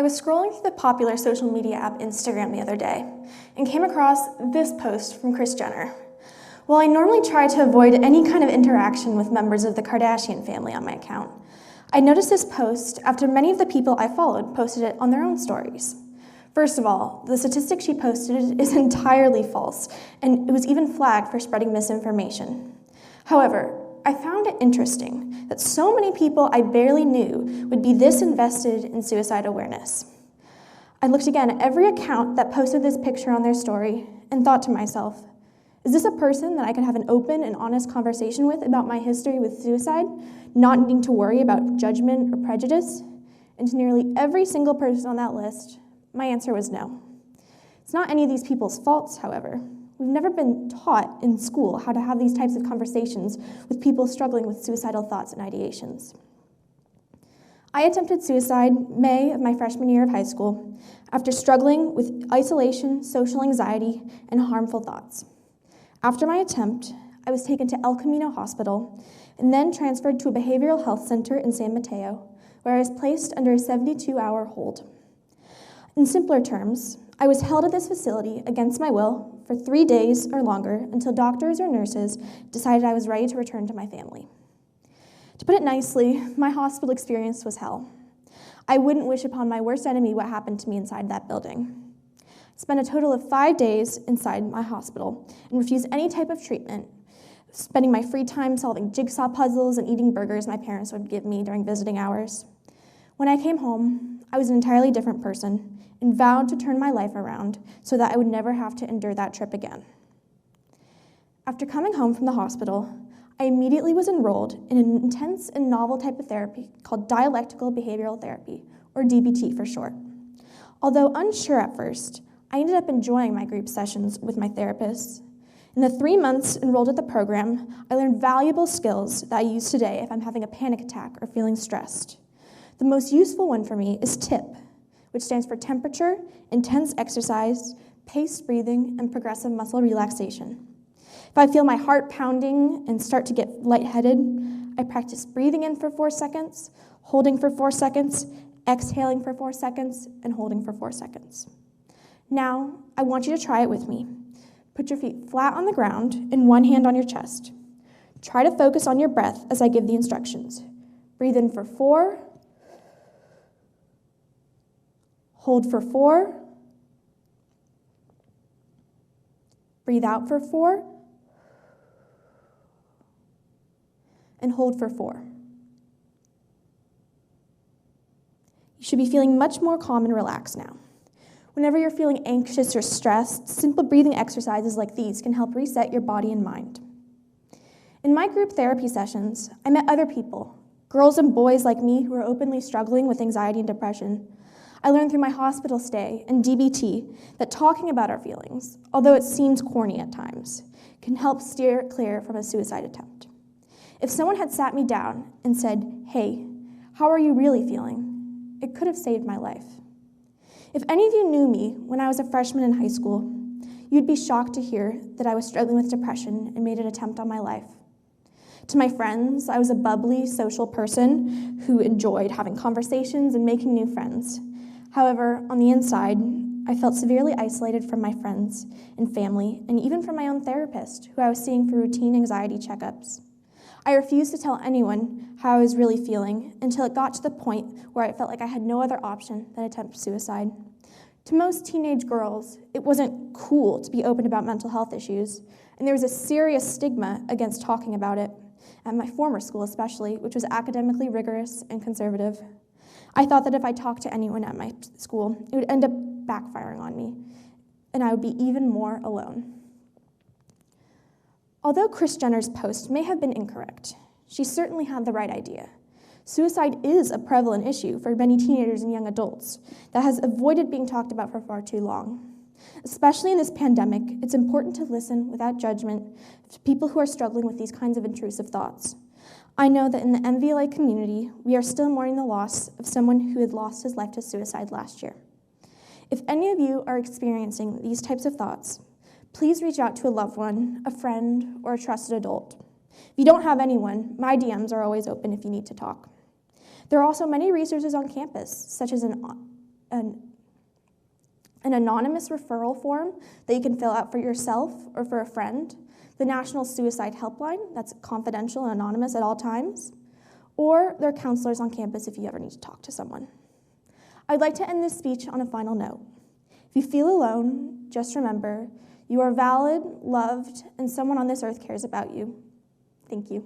was scrolling through the popular social media app Instagram the other day and came across this post from Kris Jenner. While I normally try to avoid any kind of interaction with members of the Kardashian family on my account, I noticed this post after many of the people I followed posted it on their own stories. First of all, the statistic she posted is entirely false, and it was even flagged for spreading misinformation. However, I found it interesting that so many people I barely knew would be this invested in suicide awareness. I looked again at every account that posted this picture on their story and thought to myself, is this a person that I could have an open and honest conversation with about my history with suicide, not needing to worry about judgment or prejudice? And to nearly every single person on that list, my answer was no. It's not any of these people's faults, however. We've never been taught in school how to have these types of conversations with people struggling with suicidal thoughts and ideations. I attempted suicide May of my freshman year of high school after struggling with isolation, social anxiety, and harmful thoughts. After my attempt, I was taken to El Camino Hospital and then transferred to a behavioral health center in San Mateo, where I was placed under a 72-hour hold. In simpler terms, I was held at this facility against my will for 3 days or longer until doctors or nurses decided I was ready to return to my family. To put it nicely, my hospital experience was hell. I wouldn't wish upon my worst enemy what happened to me inside that building. I spent a total of 5 days inside my hospital and refused any type of treatment, spending my free time solving jigsaw puzzles and eating burgers my parents would give me during visiting hours. When I came home, I was an entirely different person and vowed to turn my life around so that I would never have to endure that trip again. After coming home from the hospital, I immediately was enrolled in an intense and novel type of therapy called dialectical behavioral therapy, or DBT for short. Although unsure at first, I ended up enjoying my group sessions with my therapists. In the 3 months enrolled at the program, I learned valuable skills that I use today if I'm having a panic attack or feeling stressed. The most useful one for me is TIP, which stands for temperature, intense exercise, paced breathing, and progressive muscle relaxation. If I feel my heart pounding and start to get lightheaded, I practice breathing in for 4 seconds, holding for 4 seconds, exhaling for 4 seconds, and holding for 4 seconds. Now, I want you to try it with me. Put your feet flat on the ground and one hand on your chest. Try to focus on your breath as I give the instructions. Breathe in for 4, hold for 4, breathe out for 4, and hold for 4. You should be feeling much more calm and relaxed now. Whenever you're feeling anxious or stressed, simple breathing exercises like these can help reset your body and mind. In my group therapy sessions, I met other people, girls and boys like me who are openly struggling with anxiety and depression. I learned through my hospital stay and DBT that talking about our feelings, although it seems corny at times, can help steer clear from a suicide attempt. If someone had sat me down and said, "Hey, how are you really feeling?" it could have saved my life. If any of you knew me when I was a freshman in high school, you'd be shocked to hear that I was struggling with depression and made an attempt on my life. To my friends, I was a bubbly, social person who enjoyed having conversations and making new friends. However, on the inside, I felt severely isolated from my friends and family, and even from my own therapist, who I was seeing for routine anxiety checkups. I refused to tell anyone how I was really feeling until it got to the point where I felt like I had no other option than attempt suicide. To most teenage girls, it wasn't cool to be open about mental health issues, and there was a serious stigma against talking about it, at my former school especially, which was academically rigorous and conservative. I thought that if I talked to anyone at my school, it would end up backfiring on me, and I would be even more alone. Although Kris Jenner's post may have been incorrect, she certainly had the right idea. Suicide is a prevalent issue for many teenagers and young adults that has avoided being talked about for far too long. Especially in this pandemic, it's important to listen without judgment to people who are struggling with these kinds of intrusive thoughts. I know that in the MVLA community, we are still mourning the loss of someone who had lost his life to suicide last year. If any of you are experiencing these types of thoughts, please reach out to a loved one, a friend, or a trusted adult. If you don't have anyone, my DMs are always open if you need to talk. There are also many resources on campus, such as an an anonymous referral form that you can fill out for yourself or for a friend, the National Suicide Helpline, that's confidential and anonymous at all times, or there are counselors on campus if you ever need to talk to someone. I'd like to end this speech on a final note. If you feel alone, just remember, you are valid, loved, and someone on this earth cares about you. Thank you.